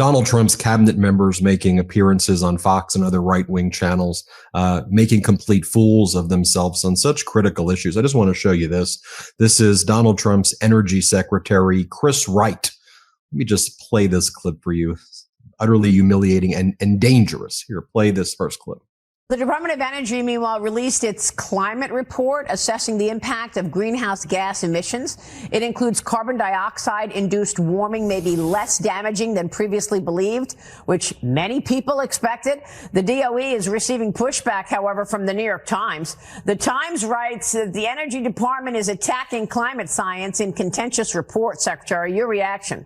Donald Trump's cabinet members making appearances on Fox and other right-wing channels, making complete fools of themselves on such critical issues. I just want to show you this. This is Donald Trump's Energy Secretary, Chris Wright. Let me just play this clip for you. Utterly humiliating and dangerous. Here, play this first clip. The Department of Energy, meanwhile, released its climate report assessing the impact of greenhouse gas emissions. It includes carbon dioxide-induced warming may be less damaging than previously believed, which many people expected. The DOE is receiving pushback, however, from the New York Times. The Times writes that the Energy Department is attacking climate science in contentious report. Secretary, your reaction?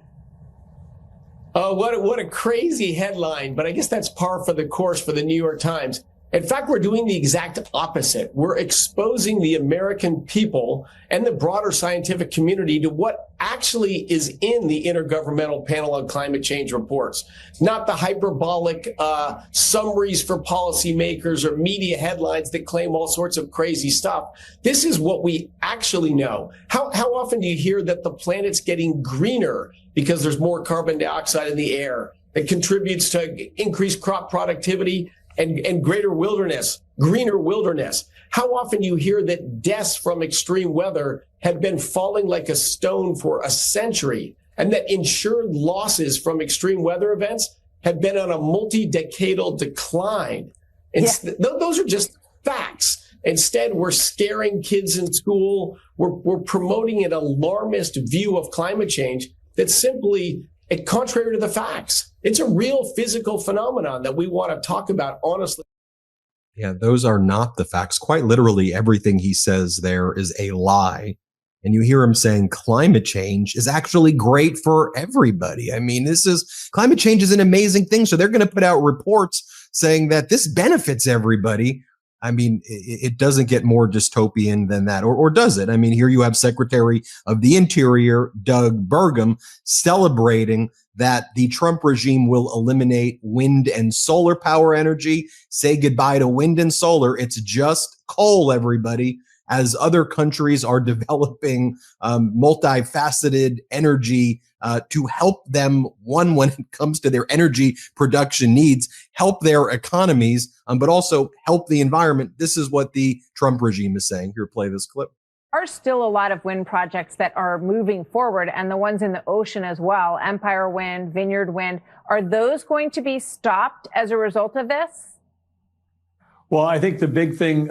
Oh, what a crazy headline, but I guess that's par for the course for the New York Times. In fact, we're doing the exact opposite. We're exposing the American people and the broader scientific community to what actually is in the Intergovernmental Panel on Climate Change reports, not the hyperbolic summaries for policymakers or media headlines that claim all sorts of crazy stuff. This is what we actually know. How often do you hear that the planet's getting greener because there's more carbon dioxide in the air that contributes to increased crop productivity and greater wilderness, greener wilderness? How often you hear that deaths from extreme weather have been falling like a stone for a century, and that insured losses from extreme weather events have been on a multi-decadal decline? And those are just facts. Instead, we're scaring kids in school. We're promoting an alarmist view of climate change that's simply contrary to the facts. It's a real physical phenomenon that we want to talk about honestly. Yeah, those are not the facts. Quite literally, everything he says there is a lie. And you hear him saying climate change is actually great for everybody. I mean, climate change is an amazing thing. So they're going to put out reports saying that this benefits everybody. I mean, it doesn't get more dystopian than that, or does it? I mean, here you have Secretary of the Interior, Doug Burgum, celebrating that the Trump regime will eliminate wind and solar power energy, say goodbye to wind and solar. It's just coal, everybody, as other countries are developing multifaceted energy to help them, one, when it comes to their energy production needs, help their economies, but also help the environment. This is what the Trump regime is saying. Here, play this clip. There are still a lot of wind projects that are moving forward, and the ones in the ocean as well, Empire Wind, Vineyard Wind. Are those going to be stopped as a result of this? Well, I think the big thing,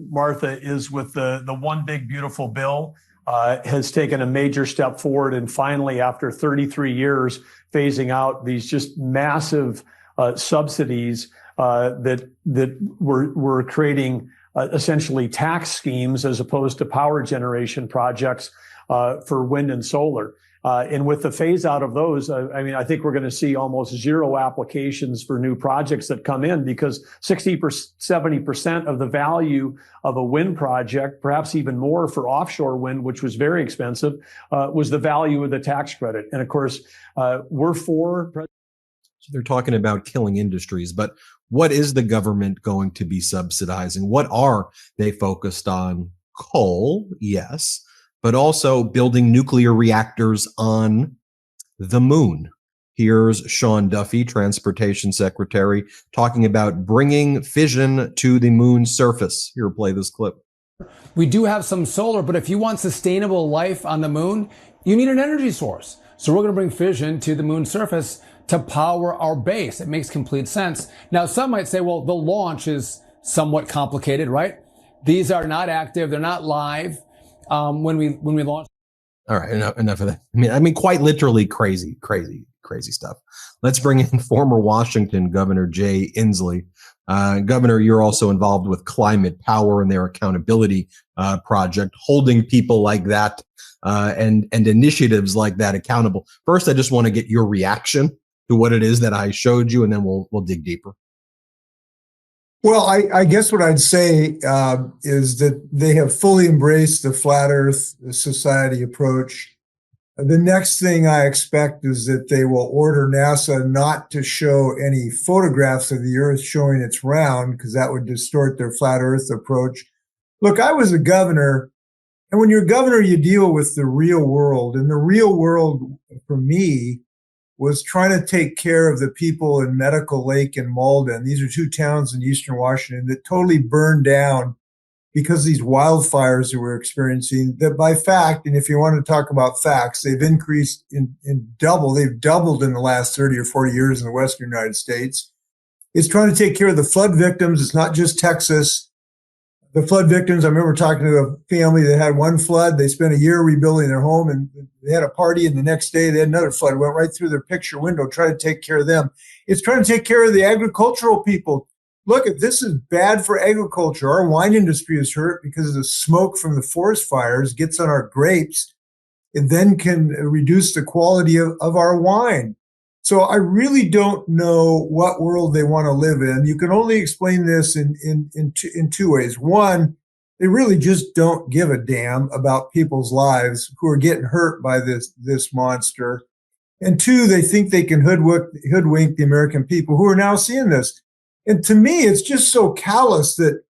Martha, is with the One Big Beautiful Bill has taken a major step forward. And finally, after 33 years, phasing out these just massive subsidies that were creating essentially tax schemes as opposed to power generation projects for wind and solar. And with the phase out of those, I think we're going to see almost zero applications for new projects that come in, because 70% of the value of a wind project, perhaps even more for offshore wind, which was very expensive, was the value of the tax credit. And of course, we're for. So they're talking about killing industries, but what is the government going to be subsidizing? What are they focused on? Coal, yes, but also building nuclear reactors on the moon. Here's Shawn Duffy, Transportation Secretary, talking about bringing fission to the moon's surface. Here, play this clip. We do have some solar, but if you want sustainable life on the moon, you need an energy source. So we're going to bring fission to the moon's surface to power our base. It makes complete sense. Now, some might say, well, the launch is somewhat complicated, right? These are not active. They're not live. When we launch. All right, enough of that. I mean, quite literally crazy stuff. Let's bring in former Washington Governor Jay Inslee. Governor, you're also involved with Climate Power and their accountability project, holding people like that and initiatives like that accountable. First, I just want to get your reaction to what it is that I showed you, and then we'll dig deeper. Well, I guess what I'd say is that they have fully embraced the flat Earth society approach. The next thing I expect is that they will order NASA not to show any photographs of the Earth showing it's round, because that would distort their flat Earth approach. Look, I was a governor, and when you're a governor, you deal with the real world. And the real world, for me, was trying to take care of the people in Medical Lake and Malden. These are two towns in eastern Washington that totally burned down because of these wildfires that we're experiencing, that by fact, and if you want to talk about facts, they've increased they've doubled in the last 30 or 40 years in the western United States. It's trying to take care of the flood victims. It's not just Texas. The flood victims, I remember talking to a family that had one flood. They spent a year rebuilding their home, and they had a party, and the next day they had another flood. It went right through their picture window, trying to take care of them. It's trying to take care of the agricultural people. Look, this is bad for agriculture. Our wine industry is hurt because of the smoke from the forest fires gets on our grapes. It then can reduce the quality of our wine. So I really don't know what world they want to live in. You can only explain this in two ways. One, they really just don't give a damn about people's lives who are getting hurt by this monster. And two, they think they can hoodwink the American people who are now seeing this. And to me, it's just so callous that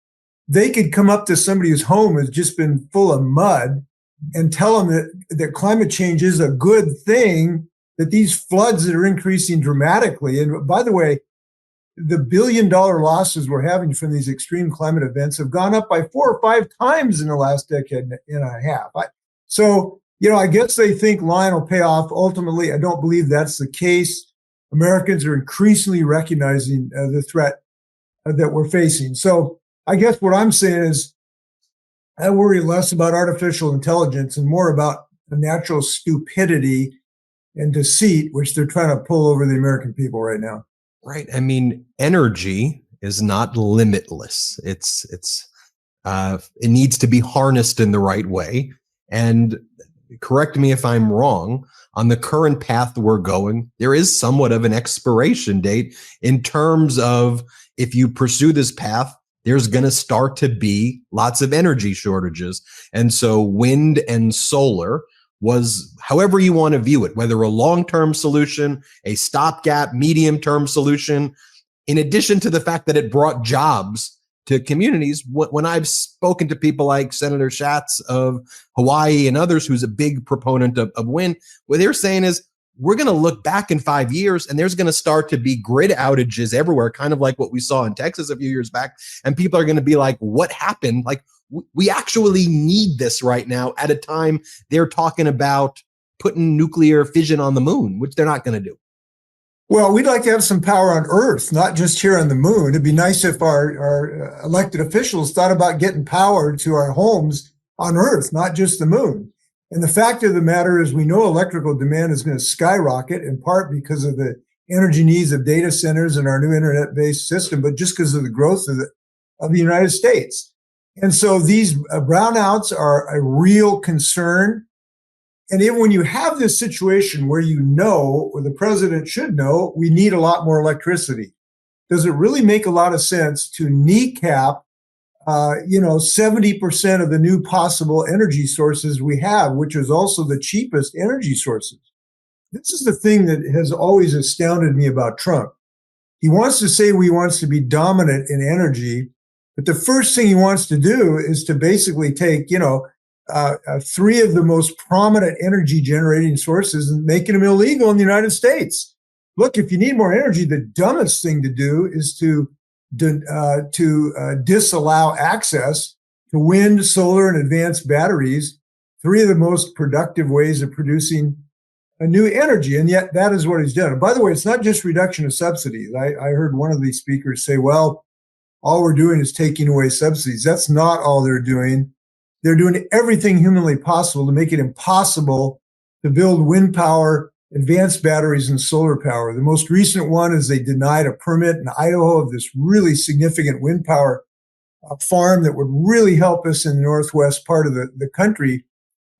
they could come up to somebody whose home has just been full of mud and tell them that climate change is a good thing, that these floods that are increasing dramatically. And by the way, the $1 billion losses we're having from these extreme climate events have gone up by 4 or 5 times in the last decade and a half. So, I guess they think Lion will pay off. Ultimately, I don't believe that's the case. Americans are increasingly recognizing the threat that we're facing. So I guess what I'm saying is I worry less about artificial intelligence and more about the natural stupidity and deceit, which they're trying to pull over the American people right now. Right. I mean, energy is not limitless. It needs to be harnessed in the right way. And correct me if I'm wrong, on the current path we're going, there is somewhat of an expiration date in terms of if you pursue this path, there's going to start to be lots of energy shortages. And so wind and solar was, however you want to view it, whether a long-term solution, a stopgap, medium-term solution, in addition to the fact that it brought jobs to communities. When I've spoken to people like Senator Schatz of Hawaii and others, who's a big proponent of wind, what they're saying is we're going to look back in 5 years and there's going to start to be grid outages everywhere, kind of like what we saw in Texas a few years back. And people are going to be like, what happened? Like, we actually need this right now at a time they're talking about putting nuclear fission on the moon, which they're not going to do. Well, we'd like to have some power on Earth, not just here on the moon. It'd be nice if our elected officials thought about getting power to our homes on Earth, not just the moon. And the fact of the matter is we know electrical demand is going to skyrocket, in part because of the energy needs of data centers and our new internet-based system, but just because of the growth of the United States. And so these brownouts are a real concern. And even when you have this situation where or the president should know, we need a lot more electricity, does it really make a lot of sense to kneecap 70% of the new possible energy sources we have, which is also the cheapest energy sources? This is the thing that has always astounded me about Trump. He wants to say he wants to be dominant in energy, but the first thing he wants to do is to basically take, 3 of the most prominent energy generating sources and making them illegal in the United States. Look, if you need more energy, the dumbest thing to do is to disallow access to wind, solar, and advanced batteries, 3 of the most productive ways of producing a new energy. And yet that is what he's done. And by the way, it's not just reduction of subsidies. I heard one of these speakers say, well, all we're doing is taking away subsidies. That's not all they're doing. They're doing everything humanly possible to make it impossible to build wind power, advanced batteries, and solar power. The most recent one is they denied a permit in Idaho of this really significant wind power farm that would really help us in the northwest part of the country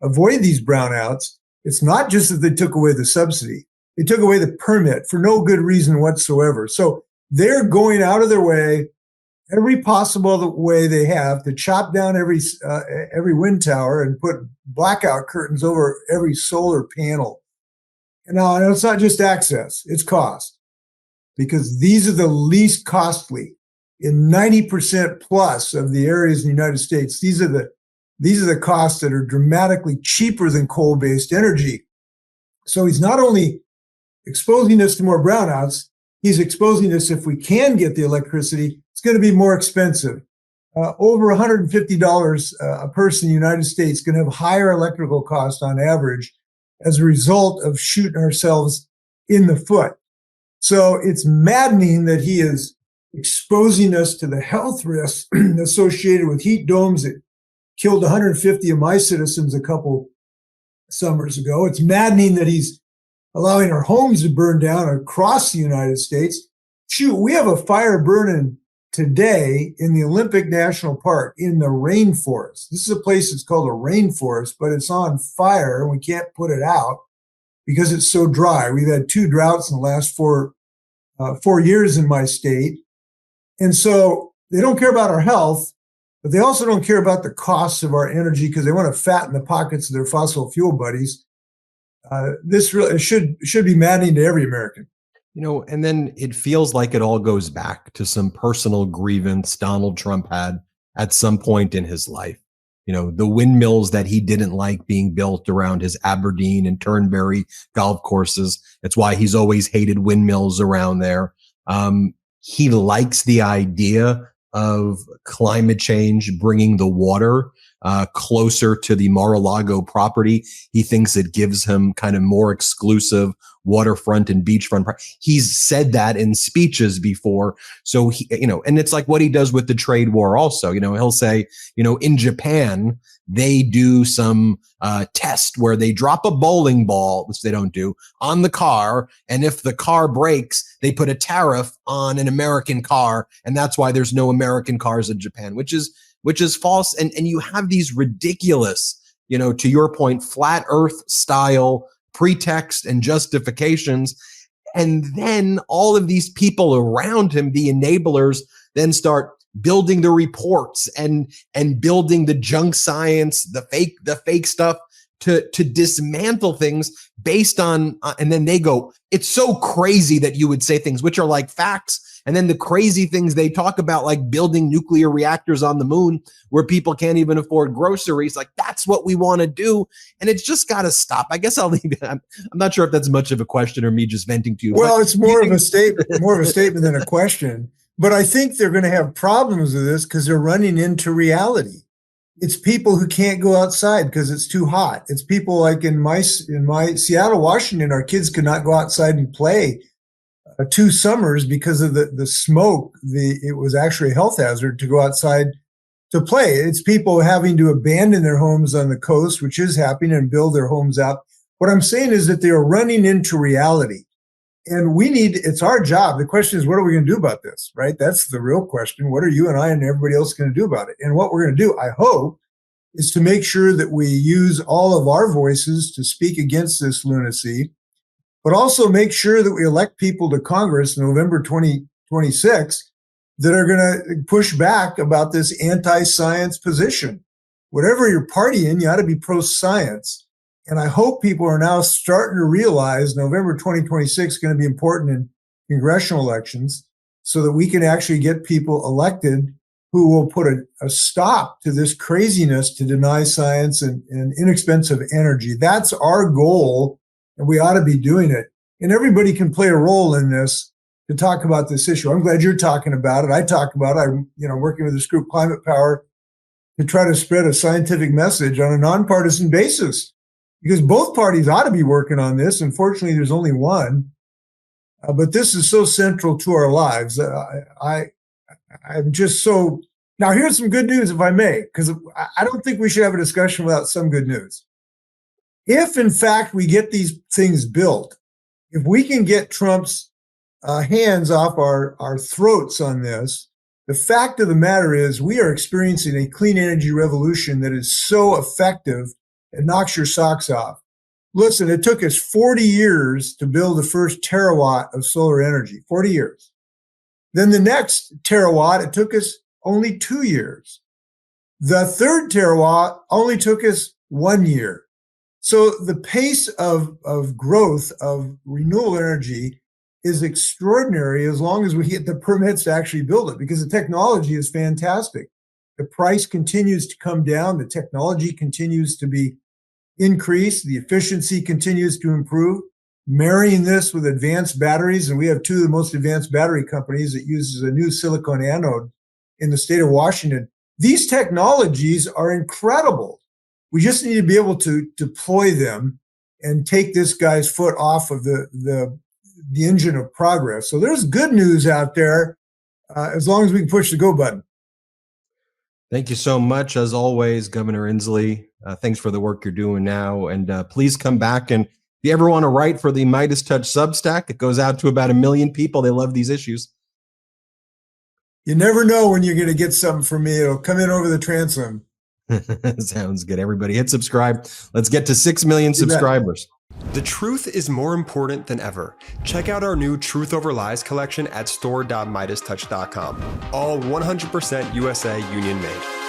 avoid these brownouts. It's not just that they took away the subsidy. They took away the permit for no good reason whatsoever. So they're going out of their way, every possible way they have, to chop down every wind tower and put blackout curtains over every solar panel. And now it's not just access, it's cost, because these are the least costly in 90% plus of the areas in the United States. These are the costs that are dramatically cheaper than coal-based energy. So he's not only exposing us to more brownouts. He's exposing us, if we can get the electricity, it's going to be more expensive. Over $150 a person in the United States going to have higher electrical costs on average as a result of shooting ourselves in the foot. So it's maddening that he is exposing us to the health risks associated with heat domes that killed 150 of my citizens a couple summers ago. It's maddening that he's allowing our homes to burn down across the United States. Shoot, we have a fire burning today in the Olympic National Park in the rainforest. This is a place that's called a rainforest, but it's on fire and we can't put it out because it's so dry. We've had 2 droughts in the last 4 years in my state. And so they don't care about our health, but they also don't care about the costs of our energy because they want to fatten the pockets of their fossil fuel buddies. This really should be maddening to every American. And then it feels like it all goes back to some personal grievance Donald Trump had at some point in his life. The windmills that he didn't like being built around his Aberdeen and Turnberry golf courses. It's why he's always hated windmills around there. He likes the idea of climate change bringing the water closer to the Mar-a-Lago property. He thinks it gives him kind of more exclusive waterfront and beachfront. He's said that in speeches before. So he, and it's like what he does with the trade war also. He'll say, in Japan, they do some test where they drop a bowling ball, which they don't do, on the car. And if the car breaks, they put a tariff on an American car. And that's why there's no American cars in Japan, which is false. And you have these ridiculous, to your point, flat earth style pretext and justifications. And then all of these people around him, the enablers, then start building the reports and building the junk science, the fake stuff to dismantle things based on, and then they go, it's so crazy that you would say things which are like facts. And then the crazy things they talk about, like building nuclear reactors on the moon where people can't even afford groceries. Like that's what we want to do. And it's just got to stop. I guess I'll leave it. I'm not sure if that's much of a question or me just venting to you. Well, it's more of a statement than a question. But I think they're going to have problems with this because they're running into reality. It's people who can't go outside because it's too hot. It's people like in my Seattle, Washington, our kids could not go outside and play 2 summers because of the smoke. It was actually a health hazard to go outside to play. It's people having to abandon their homes on the coast, which is happening, and build their homes out. What I'm saying is that they are running into reality. And it's our job. The question is, what are we going to do about this, right? That's the real question. What are you and I and everybody else going to do about it? And what we're going to do, I hope, is to make sure that we use all of our voices to speak against this lunacy, but also make sure that we elect people to Congress in November 2026 that are going to push back about this anti-science position. Whatever your party in, you ought to be pro-science. And I hope people are now starting to realize November 2026 is going to be important in congressional elections so that we can actually get people elected who will put a stop to this craziness to deny science and inexpensive energy. That's our goal, and we ought to be doing it. And everybody can play a role in this to talk about this issue. I'm glad you're talking about it. I talk about it. I'm working with this group, Climate Power, to try to spread a scientific message on a nonpartisan basis. Because both parties ought to be working on this. Unfortunately, there's only one. But this is so central to our lives. I'm just so... Now, here's some good news, if I may, because I don't think we should have a discussion without some good news. If, in fact, we get these things built, if we can get Trump's hands off our throats on this, the fact of the matter is we are experiencing a clean energy revolution that is so effective it knocks your socks off. Listen, it took us 40 years to build the first terawatt of solar energy, 40 years. Then the next terawatt, it took us only 2 years. The third terawatt only took us 1 year. So the pace of growth of renewable energy is extraordinary as long as we get the permits to actually build it, because the technology is fantastic. The price continues to come down. The technology continues to be increased. The efficiency continues to improve. marrying this with advanced batteries, and we have two of the most advanced battery companies that uses a new silicon anode in the state of Washington. These technologies are incredible. We just need to be able to deploy them and take this guy's foot off of the engine of progress. So there's good news out there as long as we can push the go button. Thank you so much, as always, Governor Inslee. Thanks for the work you're doing now. And please come back. And if you ever want to write for the MeidasTouch Substack, it goes out to about 1 million people. They love these issues. You never know when you're going to get something from me. It'll come in over the transom. Sounds good. Everybody hit subscribe. Let's get to 6 million subscribers. The truth is more important than ever. Check out our new Truth Over Lies collection at store.meidastouch.com. All 100% USA union made.